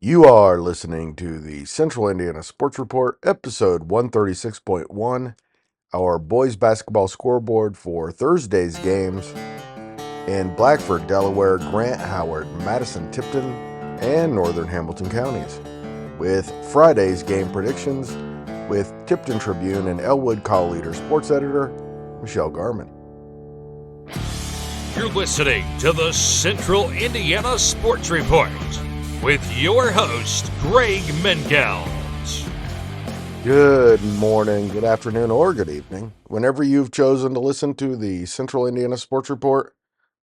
You are listening to the Central Indiana Sports Report, episode 136.1, our boys basketball scoreboard for Thursday's games in Blackford, Delaware, Grant, Howard, Madison, Tipton, and northern Hamilton counties, with Friday's game predictions with Tipton Tribune and Elwood call leader sports editor Michelle Garmon. You're listening to the Central Indiana Sports Report with your host, Greg Mengelt. Good morning, good afternoon, or good evening. Whenever you've chosen to listen to the Central Indiana Sports Report,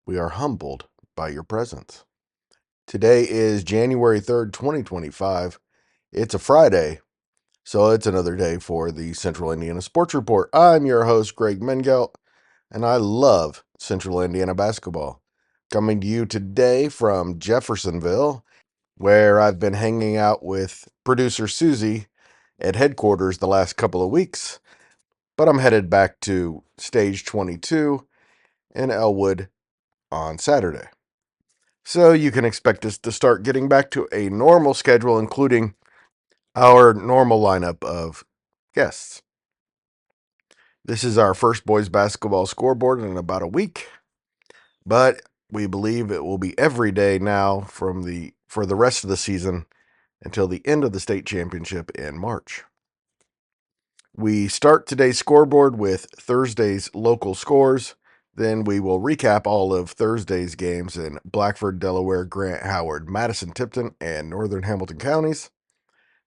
we are humbled by your presence. Today is January 3rd, 2025. It's a Friday, so it's another day for the Central Indiana Sports Report. I'm your host, Greg Mengelt, and I love Central Indiana basketball. Coming to you today from Jeffersonville, where I've been hanging out with producer Susie at headquarters the last couple of weeks, but I'm headed back to Stage 22 in Elwood on Saturday. So you can expect us to start getting back to a normal schedule, including our normal lineup of guests. This is our first boys basketball scoreboard in about a week, but we believe it will be every day now for the rest of the season until the end of the state championship in March. We start today's scoreboard with Thursday's local scores. Then we will recap all of Thursday's games in Blackford, Delaware, Grant, Howard, Madison, Tipton, and northern Hamilton counties.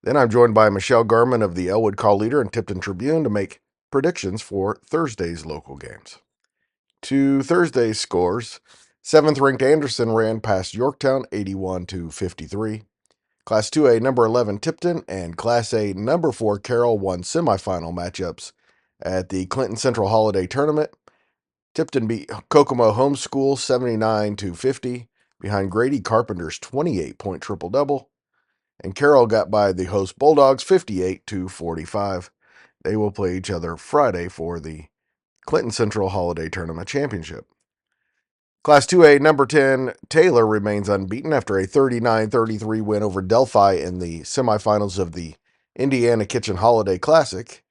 Then I'm joined by Michelle Garmon of the Elwood Call Leader and Tipton Tribune to make predictions for Thursday's local games. To Thursday's scores, 7th-ranked Anderson ran past Yorktown 81-53. Class 2A number 11 Tipton and Class A number 4 Carroll won semifinal matchups at the Clinton Central Holiday Tournament. Tipton beat Kokomo Homeschool 79-50 behind Grady Carpenter's 28-point triple-double, and Carroll got by the host Bulldogs 58-45. They will play each other Friday for the Clinton Central Holiday Tournament Championship. Class 2A number 10 Taylor remains unbeaten after a 39-33 win over Delphi in the semifinals of the Indiana Kitchen Holiday Classic.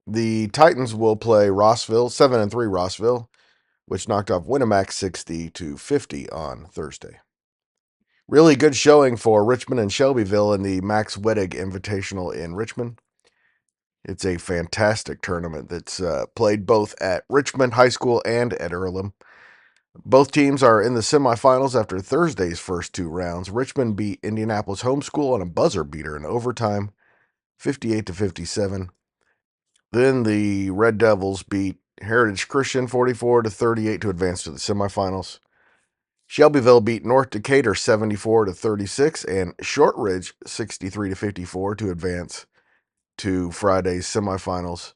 The Titans will play Rossville, 7-3 Rossville, which knocked off Winnemac 60-50 on Thursday. Really good showing for Richmond and Shelbyville in the Max Wettig Invitational in Richmond. It's a fantastic tournament that's played both at Richmond High School and at Earlham. Both teams are in the semifinals after Thursday's first two rounds. Richmond beat Indianapolis Homeschool on a buzzer beater in overtime, 58-57. Then the Red Devils beat Heritage Christian 44-38 to advance to the semifinals. Shelbyville beat North Decatur 74-36 and Shortridge 63-54 to advance to Friday's semifinals.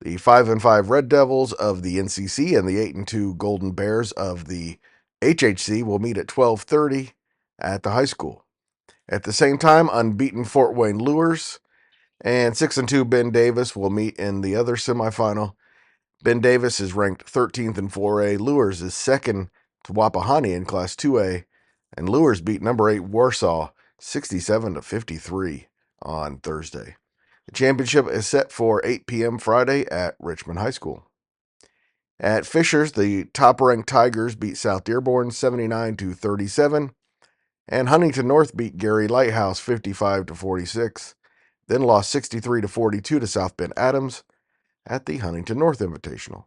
The 5-5 Red Devils of the NCC and the 8-2 Golden Bears of the HHC will meet at 12:30 at the high school. At the same time, unbeaten Fort Wayne Lures and 6-2 Ben Davis will meet in the other semifinal. Ben Davis is ranked 13th in 4A. Lures is second to Wapahani in Class 2A, and Lures beat number 8 Warsaw 67-53 on Thursday. The championship is set for 8 p.m. Friday at Richmond High School. At Fishers, the top-ranked Tigers beat South Dearborn 79-37, and Huntington North beat Gary Lighthouse 55-46, then lost 63-42 to South Bend Adams at the Huntington North Invitational.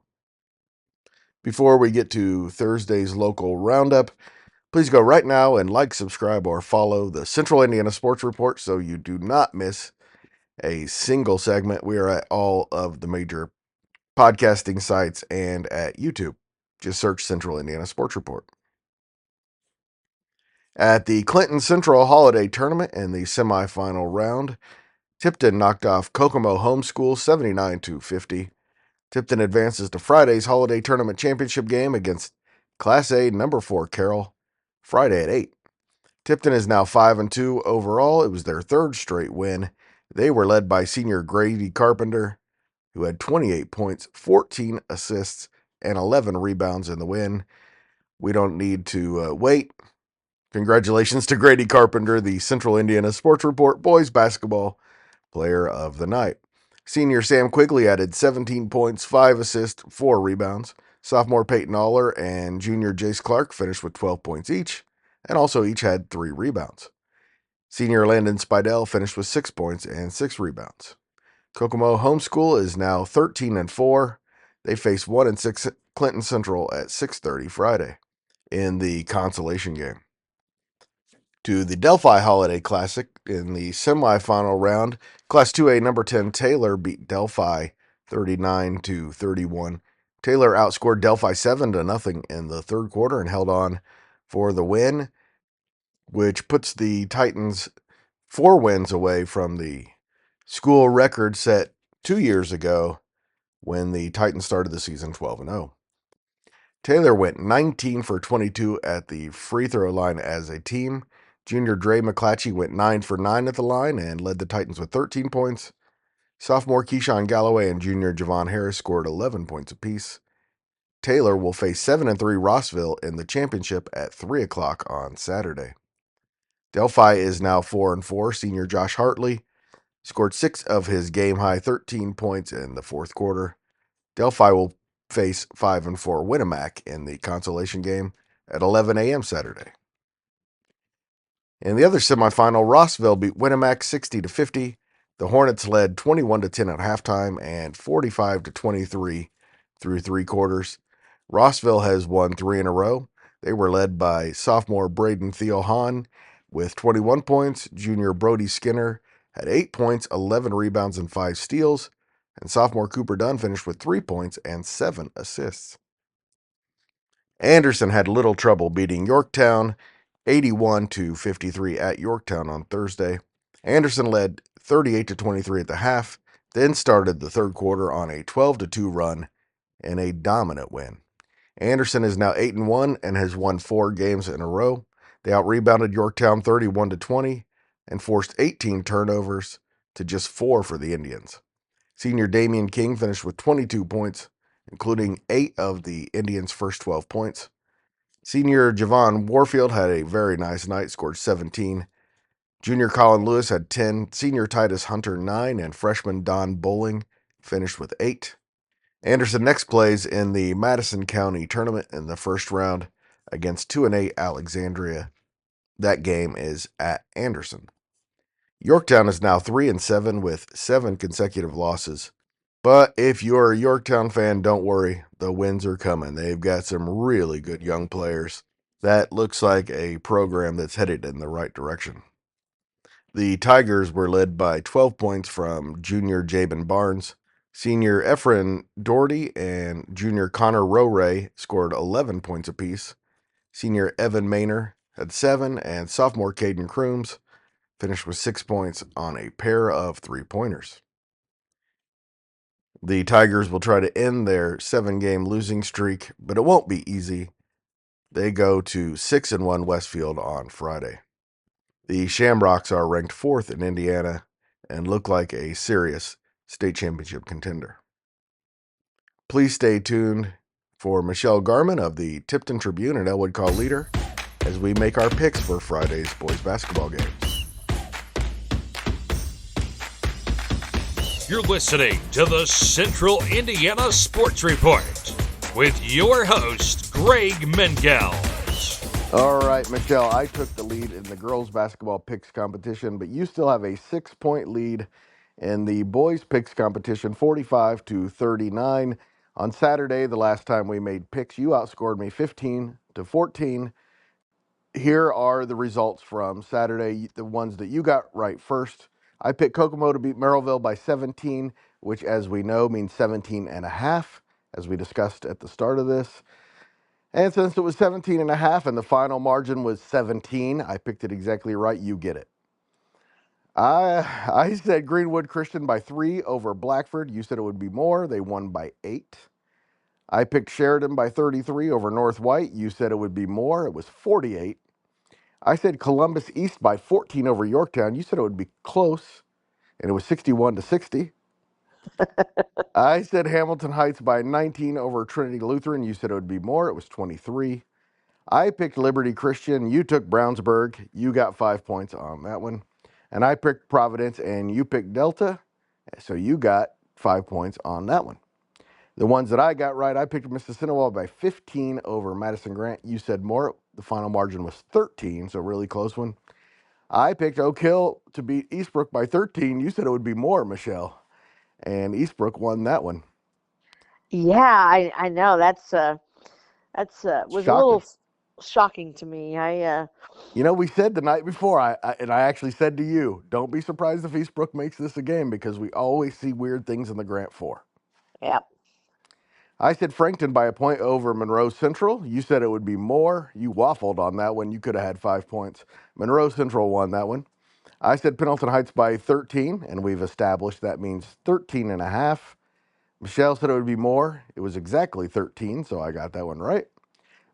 Before we get to Thursday's local roundup, please go right now and like, subscribe, or follow the Central Indiana Sports Report so you do not miss a single segment. We are at all of the major podcasting sites and at YouTube. Just search Central Indiana Sports Report. At the Clinton Central Holiday Tournament in the semifinal round, Tipton knocked off Kokomo Homeschool 79-50. Tipton advances to Friday's Holiday Tournament Championship game against Class A number 4 Carroll Friday at 8. Tipton is now 5-2 overall. It was their third straight win. They were led by senior Grady Carpenter, who had 28 points, 14 assists, and 11 rebounds in the win. We don't need to wait Congratulations to Grady Carpenter, the Central Indiana Sports Report Boys Basketball Player of the Night. Senior Sam Quigley added 17 points, 5 assists, 4 rebounds. Sophomore Peyton Aller and junior Jace Clark finished with 12 points each, and also each had 3 rebounds. Senior Landon Spidell finished with 6 points and 6 rebounds. Kokomo Homeschool is now 13-4. They face 1-6 Clinton Central at 6:30 Friday in the consolation game. To the Delphi Holiday Classic in the semifinal round, Class 2A number 10 Taylor beat Delphi 39-31. Taylor outscored Delphi 7-0 in the third quarter and held on for the win, which puts the Titans 4 wins away from the school record set 2 years ago when the Titans started the season 12-0. Taylor went 19 for 22 at the free throw line as a team. Junior Dre McClatchy went 9 for 9 at the line and led the Titans with 13 points. Sophomore Keyshawn Galloway and junior Javon Harris scored 11 points apiece. Taylor will face 7-3 Rossville in the championship at 3 o'clock on Saturday. Delphi is now 4-4. Senior Josh Hartley scored 6 of his game-high 13 points in the fourth quarter. Delphi will face 5-4 Winnemac in the consolation game at 11 a.m. Saturday. In the other semifinal, Rossville beat Winnemac 60-50. The Hornets led 21-10 at halftime and 45-23 through 3 quarters. Rossville has won 3 in a row. They were led by sophomore Braden Theo Hahn with 21 points. Junior Brody Skinner had 8 points, 11 rebounds, and 5 steals. And sophomore Cooper Dunn finished with 3 points and 7 assists. Anderson had little trouble beating Yorktown 81-53 at Yorktown on Thursday. Anderson led 38-23 at the half, then started the third quarter on a 12-2 run and a dominant win. Anderson is now 8-1 and has won 4 games in a row. They out-rebounded Yorktown 31-20 and forced 18 turnovers to just 4 for the Indians. Senior Damian King finished with 22 points, including 8 of the Indians' first 12 points. Senior Javon Warfield had a very nice night, scored 17. Junior Colin Lewis had 10. Senior Titus Hunter 9, and freshman Don Bowling finished with 8. Anderson next plays in the Madison County tournament in the first round against 2-8 Alexandria. That game is at Anderson. Yorktown is now 3-7 with 7 consecutive losses. But if you're a Yorktown fan, don't worry. The wins are coming. They've got some really good young players. That looks like a program that's headed in the right direction. The Tigers were led by 12 points from junior Jabin Barnes. Senior Efren Doherty and junior Connor Rowray scored 11 points apiece. Senior Evan Maynor had 7, and sophomore Caden Crooms finished with 6 points on a pair of 3-pointers. The Tigers will try to end their 7-game losing streak, but it won't be easy. They go to 6-1 Westfield on Friday. The Shamrocks are ranked 4th in Indiana and look like a serious state championship contender. Please stay tuned for Michelle Garmon of the Tipton Tribune and Elwood Call Leader as we make our picks for Friday's boys basketball games. You're listening to the Central Indiana Sports Report with your host, Greg Mengel. All right, Michelle, I took the lead in the girls basketball picks competition, but you still have a 6-point lead in the boys picks competition, 45-39. On Saturday, the last time we made picks, you outscored me 15-14. Here are the results from Saturday, the ones that you got right first. I picked Kokomo to beat Merrillville by 17, which, as we know, means 17.5, as we discussed at the start of this. And since it was 17.5 and the final margin was 17, I picked it exactly right. You get it. I said Greenwood Christian by 3 over Blackford. You said it would be more. They won by 8. I picked Sheridan by 33 over North White. You said it would be more. It was 48. I said Columbus East by 14 over Yorktown. You said it would be close, and it was 61-60. I said Hamilton Heights by 19 over Trinity Lutheran. You said it would be more. It was 23. I picked Liberty Christian. You took Brownsburg. You got 5 points on that one. And I picked Providence, and you picked Delta. So you got 5 points on that one. The ones that I got right, I picked Mississinawa by 15 over Madison Grant. You said more. The final margin was 13, so really close one. I picked Oak Hill to beat Eastbrook by 13. You said it would be more, Michelle. And Eastbrook won that one. Yeah, I know that's was a Shocking. little shocking to me. You know, we said the night before, I actually said to you, don't be surprised if Eastbrook makes this a game because we always see weird things in the Grant 4. Yeah. I said Frankton by a point over Monroe Central. You said it would be more. You waffled on that one. You could have had 5 points. Monroe Central won that one. I said Pendleton Heights by 13, and we've established that means 13 and a half. Michelle said it would be more. It was exactly 13, so I got that one right.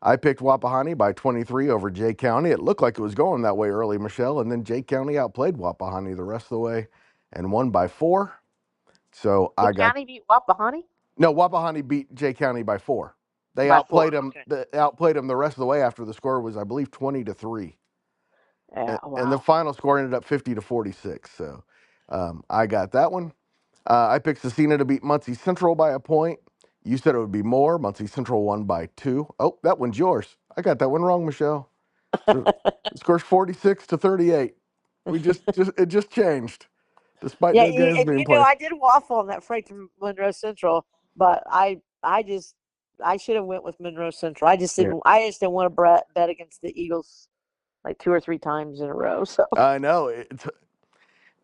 I picked Wapahani by 23 over Jay County. It looked like it was going that way early, Michelle, and then Jay County outplayed Wapahani the rest of the way and won by 4. So I Did got County beat Wapahani? no. Wapahani beat Jay County by 4. They By outplayed 4. them. Okay. They outplayed them the rest of the way after the score was, I believe, 20-3, Yeah. and the Wow. final score ended up 50-46. So I got that one. I picked Cecina to beat Muncie Central by a point. You said it would be more. Muncie Central won by 2. Oh, that one's yours. I got that one wrong, Michelle. So it scores 46-38. It just changed, despite Yeah, no games and being played. I did waffle on that Franklin Monroe Central, but I should have went with Monroe Central. Yeah. I just didn't want to bet against the Eagles like 2 or 3 times in a row. So I know.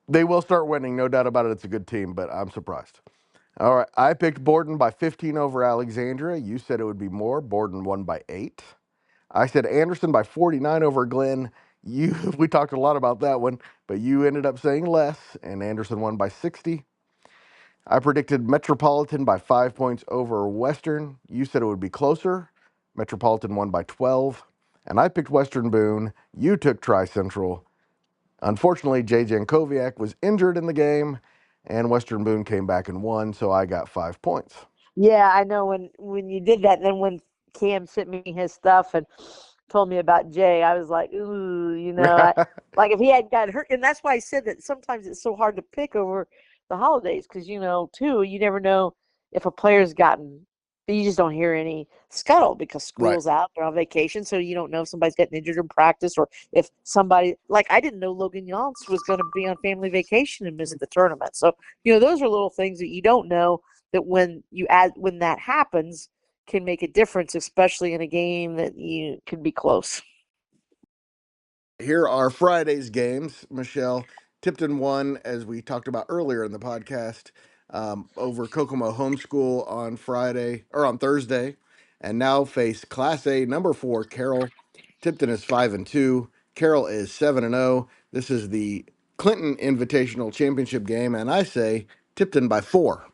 They will start winning, no doubt about it. It's a good team, but I'm surprised. All right. I picked Borden by 15 over Alexandria. You said it would be more. Borden won by 8. I said Anderson by 49 over Glenn. We talked a lot about that one, but you ended up saying less, and Anderson won by 60. I predicted Metropolitan by 5 points over Western. You said it would be closer. Metropolitan won by 12. And I picked Western Boone. You took Tri Central. Unfortunately, J. Jankowiak was injured in the game, and Western Boone came back and won, so I got 5 points. yeah, I know when you did that. Then when Cam sent me his stuff and told me about Jay, I was like, ooh, like if he hadn't gotten hurt, and that's why I said that sometimes it's so hard to pick over the holidays because too, you never know if a player's gotten. You just don't hear any scuttle because Right. school's out, they're on vacation, so you don't know if somebody's getting injured in practice or if somebody like I didn't know Logan Yance was going to be on family vacation and miss the tournament. So those are little things that you don't know that when that happens can make a difference, especially in a game that you can be close. Here are Friday's games, Michelle. Tipton won, as we talked about earlier in the podcast, over Kokomo Homeschool on Thursday, and now face Class A number 4 Carroll. Tipton is 5-2. Carroll is 7-0. This is the Clinton Invitational Championship game, and I say Tipton by 4.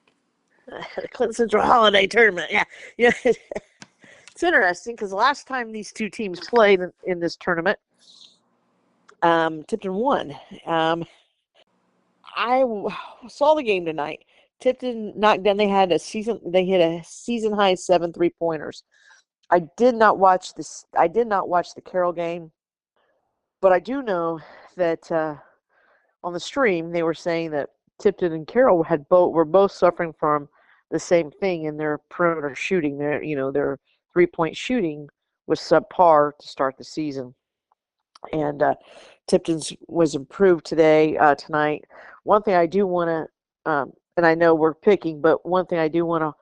Clinton Central Holiday Tournament. Yeah. It's interesting because the last time these two teams played in this tournament, Tipton won. I saw the game tonight. Tipton knocked down. They hit a season high 7 3-pointers. I did not watch the Carroll game, but I do know that on the stream they were saying that Tipton and Carroll were both suffering from the same thing in their perimeter shooting. Their 3-point shooting was subpar to start the season, and Tipton's was improved tonight. One thing I do want to, and I know we're picking, but one thing I do want to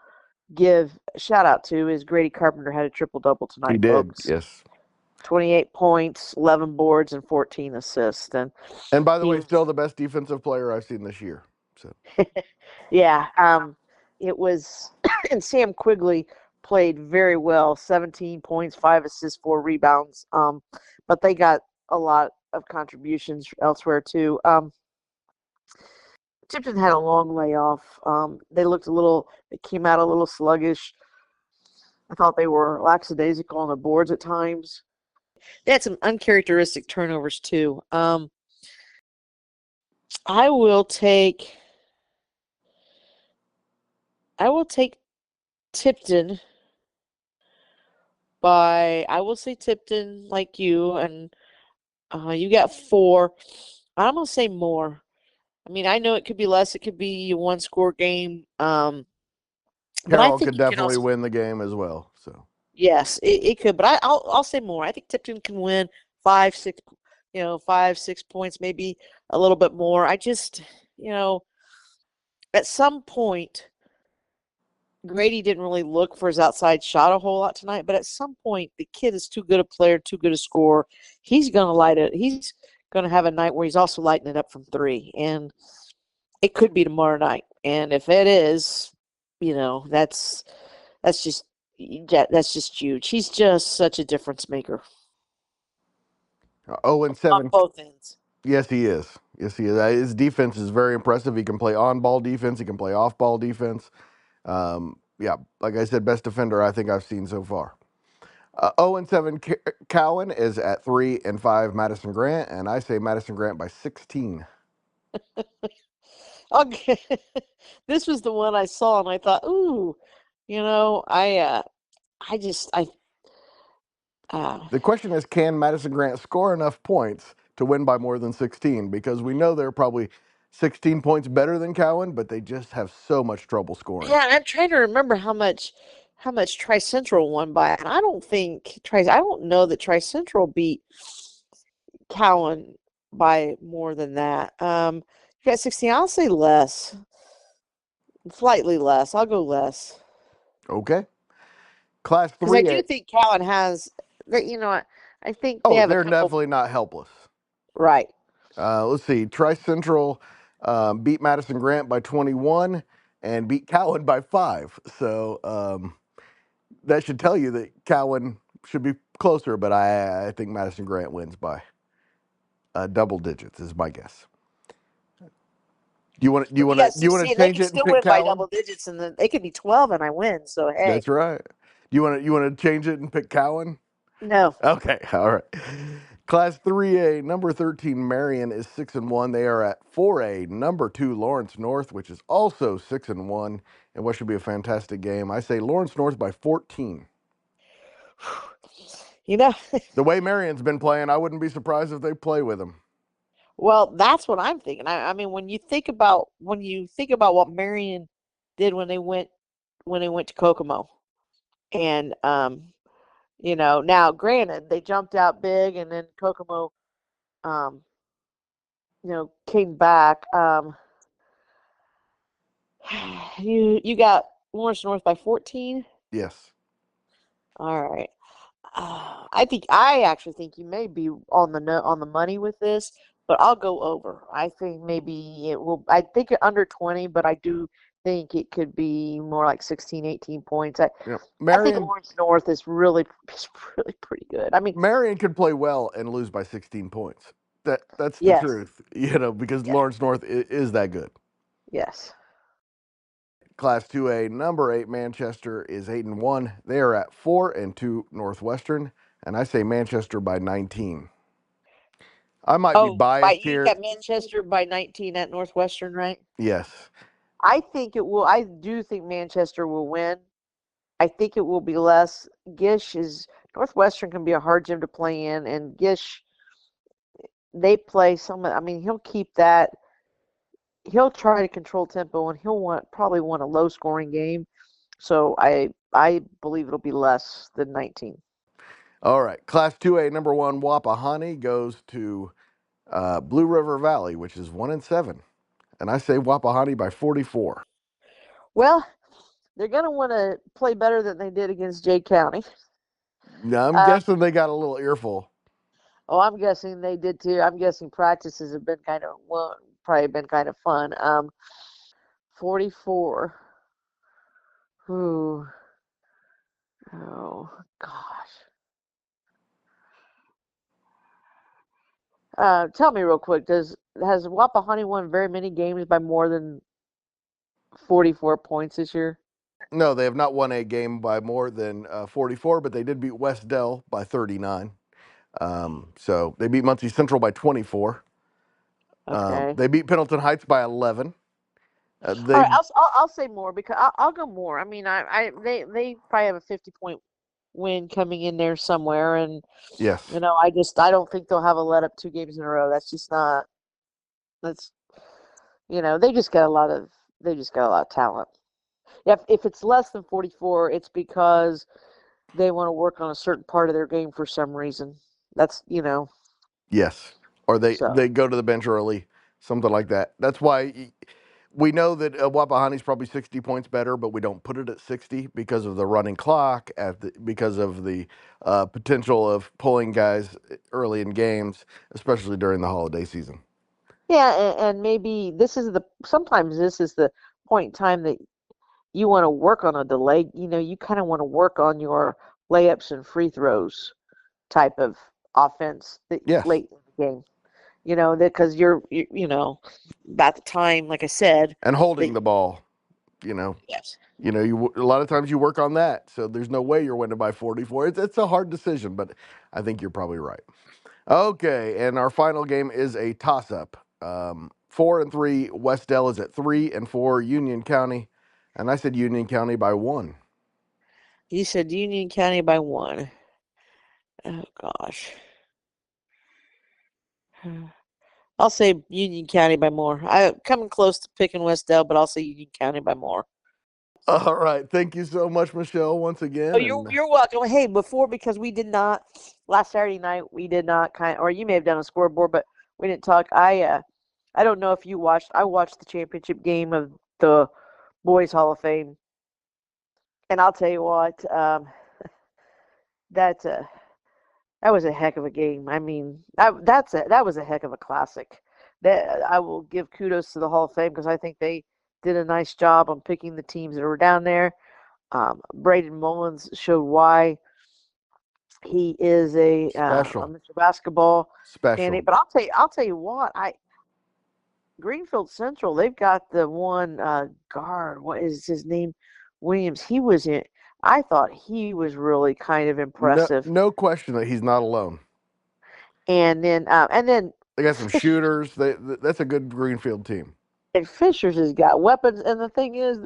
give a shout out to is Grady Carpenter had a triple double tonight, He did, folks. yes. 28 points, 11 boards, and 14 assists. And by the way, was still the best defensive player I've seen this year. So yeah, it was, and Sam Quigley played very well, 17 points, 5 assists, 4 rebounds. But they got a lot of contributions elsewhere too. Tipton had a long layoff. They came out a little sluggish. I thought they were lackadaisical on the boards at times. They had some uncharacteristic turnovers too. I will take Tipton I will say Tipton, like you, and you got 4. I'm gonna say more. I mean, I know it could be less. It could be a one-score game. But I Carroll think could you can definitely also, win the game as well. So yes, it could. But I'll say more. I think Tipton can win 5, 6, 5, 6 points, maybe a little bit more. I just, you know, at some point, Grady didn't really look for his outside shot a whole lot tonight. But at some point, the kid is too good a player, too good a scorer. He's gonna light it. He's gonna have a night where he's also lighting it up from 3, and it could be tomorrow night. And if it is, that's just that's just huge. He's just such a difference maker 0-7. on both ends. Yes, he is. Yes, he is. His defense is very impressive. He can play on-ball defense. He can play off-ball defense. Yeah, like I said, best defender I think I've seen so far. 0-7 Cowan is at 3-5 Madison Grant, and I say Madison Grant by 16. Okay, this was the one I saw, and I thought, ooh, I just uh, The question is, can Madison Grant score enough points to win by more than 16? Because we know they're probably 16 points better than Cowan, but they just have so much trouble scoring. yeah. And I'm trying to remember how much Tri Central won by, and I don't know that Tri Central beat Cowan by more than that. You got 16. I'll say less, slightly less. I'll go less Okay. Class because I 3A. do think Cowan has that. I think they Oh, have a they're couple. definitely not helpless. Right. Let's see. Tri Central beat Madison Grant by 21 and beat Cowan by 5. So that should tell you that Cowan should be closer, but I think Madison Grant wins by double digits, is my guess. Do you want do you Well, you want to got do you want 16. to They change can it and still pick win by Cowan? double digits, and then they could be 12 and I win. So hey, That's right. Do you want to change it and pick Cowan? no. Okay, all right. Class 3A, number 13, Marion is 6-1. They are at 4A, number 2, Lawrence North, which is also 6-1, and what should be a fantastic game. I say Lawrence North by 14. You know, The way Marion's been playing, I wouldn't be surprised if they play with them. well, that's what I'm thinking. I mean, when you think about what Marion did when they went to Kokomo, and now granted they jumped out big, and then Kokomo, um, came back. You got Lawrence North by 14. Yes. All right. I actually think you may be on the money with this, but I'll go over. I think maybe it will. I think under 20, but I do think it could be more like 16, 18 points. I, You know, I think Marion Lawrence North is really pretty good. I mean, Marion could play well and lose by 16 points. That's the yes, truth, because yeah, Lawrence North is that good. yes. Class 2A, number 8, Manchester is 8-1. They are at 4-2 Northwestern, and I say Manchester by 19. I might be Oh, biased you here. got Manchester by 19 at Northwestern, right? Yes. I think it will. I do think Manchester will win. I think it will be less. Gish is Northwestern can be a hard gym to play in, and Gish they play some. I mean, he'll keep that. He'll try to control tempo, and probably want a low scoring game. So I believe it'll be less than 19. All right. Class 2A, number 1, Wapahani goes to Blue River Valley, which is 1-7. And I say Wapahani by 44. Well, they're gonna want to play better than they did against Jay County. Now, I'm Um, guessing they got a little earful. oh, I'm guessing they did too. I'm guessing practices have been probably been kind of fun. 44. Ooh. Oh gosh. Tell me real quick, has Wapahani won very many games by more than 44 points this year? No, they have not won a game by more than 44, but they did beat West Dell by 39. So they beat Muncie Central by 24. Okay. They beat Pendleton Heights by 11. All They right, I'll say more because I'll go more. I mean, they probably have a 50 point win coming in there somewhere, and Yes. I don't think they'll have a let up 2 games in a row. That's just not. That's they just got a lot of talent. If it's less than 44, it's because they want to work on a certain part of their game for some reason. That's Yes. Or so. they go to the bench early, something like that. That's why we know that Wapahani's probably 60 points better, but we don't put it at 60 because of the running clock, because of the potential of pulling guys early in games, especially during the holiday season. Yeah, and maybe sometimes this is the point in time that you want to work on a delay. You kind of want to work on your layups and free throws type of offense Yes. late in the game. Because about the time, like I said, And that holding the ball, you know. yes, A lot of times you work on that, so there's no way you're winning by 44. It's a hard decision, but I think you're probably right. Okay, and our final game is a toss-up. 4-3 West Dell is at 3-4 Union County, and I said Union County by 1. you said Union County by 1. Oh gosh. I'll say Union County by more. I'm coming close to picking Westdale, but I'll say Union County by more. All right, thank you so much, Michelle, once Oh, again, and you're welcome. Hey, because we did not last Saturday night, we did not or you may have done a scoreboard, but we didn't talk. I don't know if you watched. I watched the championship game of the Boys Hall of Fame, and I'll tell you what, that that was a heck of a game. I mean, that was a heck of a classic. That I will give kudos to the Hall of Fame because I think they did a nice job on picking the teams that were down there. Braden Mullins showed why he is a special, Mr. Basketball special. candidate. But I'll tell you what, Greenfield Central, they've got the one guard. What is his name? Williams. He was in. I thought he was really kind of No, impressive. no question that he's not alone. And then They got some Fish, shooters. That's a good Greenfield team. and Fishers has got weapons. And the thing is,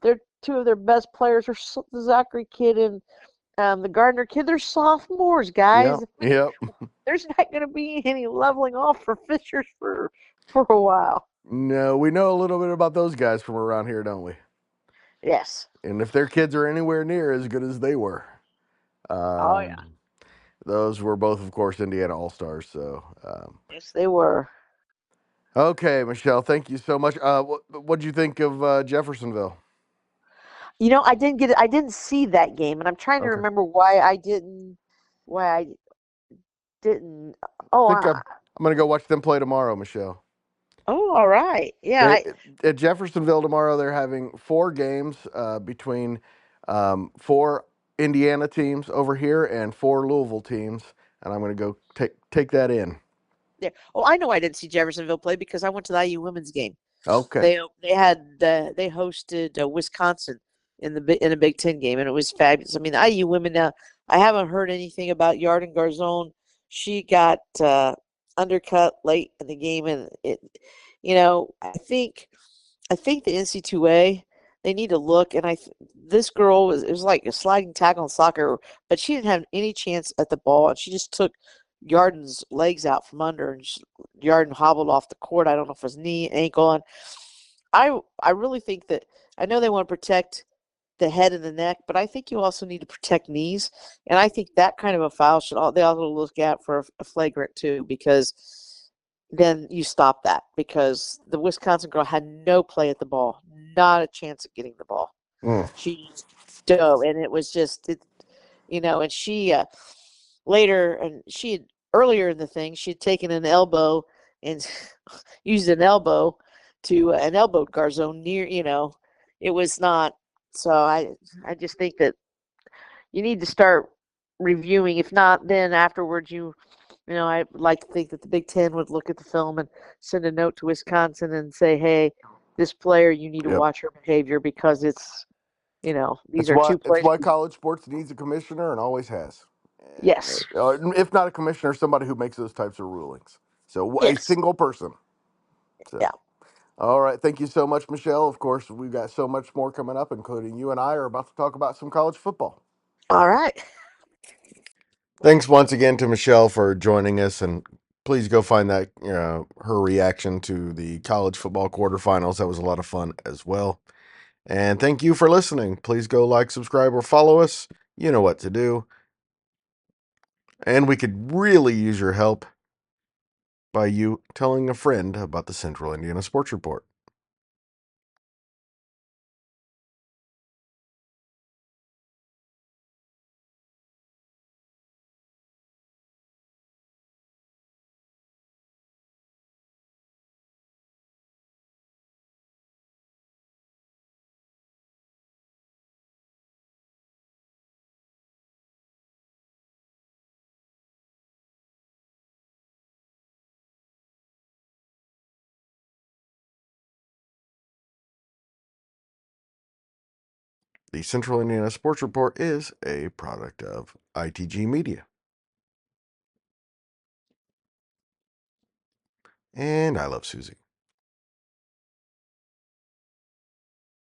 they're two of their best players are the Zachary kid and the Gardner kid. They're sophomores, Yep, guys. yep. There's not going to be any leveling off for Fishers for a while. No, we know a little bit about those guys from around here, don't we? Yes. And if their kids are anywhere near as good as they were, Oh yeah. um, those were both, of course, Indiana All Stars. So, Yes, they were. okay, Michelle, thank you so much. What do you think of Jeffersonville? I didn't get it. I didn't see that game, and I'm trying to Okay, I remember why I didn't. Why I didn't. Oh, think I'm gonna go watch them play tomorrow, Michelle. all right. Yeah. They at Jeffersonville tomorrow. They're having 4 games between 4 Indiana teams over here and 4 Louisville teams, and I'm gonna go take that in. Yeah. Oh, I know I didn't see Jeffersonville play because I went to the IU women's game. Okay. They hosted Wisconsin in a Big Ten game, and it was fabulous. I mean, the IU women now. I haven't heard anything about Yarden Garzone. She got undercut late in the game, and I think the NC2A they need to look. And this girl it was like a sliding tackle in soccer, but she didn't have any chance at the ball, and she just took Yarden's legs out from under, and Yarden hobbled off the court. I don't know if it was knee, ankle, and I really think that I know they want to protect the head and the neck, but I think you also need to protect knees, and I think that kind of a foul they also look at for a flagrant too, because then you stop that because the Wisconsin girl had no play at the ball, not a chance at getting the ball. Mm. She just dove, and it was just and she later and she had earlier in the thing she had taken an elbow and used an elbow to an elbowed Garzone near it was not. So I just think that you need to start reviewing. If not, then afterwards I would like to think that the Big Ten would look at the film and send a note to Wisconsin and say, hey, this player, you need to Yep. watch her behavior because it's these It's are why two it's players. why college sports needs a commissioner and always has. Yes. If not a commissioner, somebody who makes those types of rulings. So a Yes. single person. So. Yeah. All right. Thank you so much, Michelle. Of course, we've got so much more coming up, including you and I are about to talk about some college football. All right. Thanks once again to Michelle for joining us, and please go find that her reaction to the college football quarterfinals. That was a lot of fun as well. And thank you for listening. Please go like, subscribe, or follow us. You know what to do. And we could really use your help by you telling a friend about the Central Indiana Sports Report. The Central Indiana Sports Report is a product of ITG Media. And I love Susie.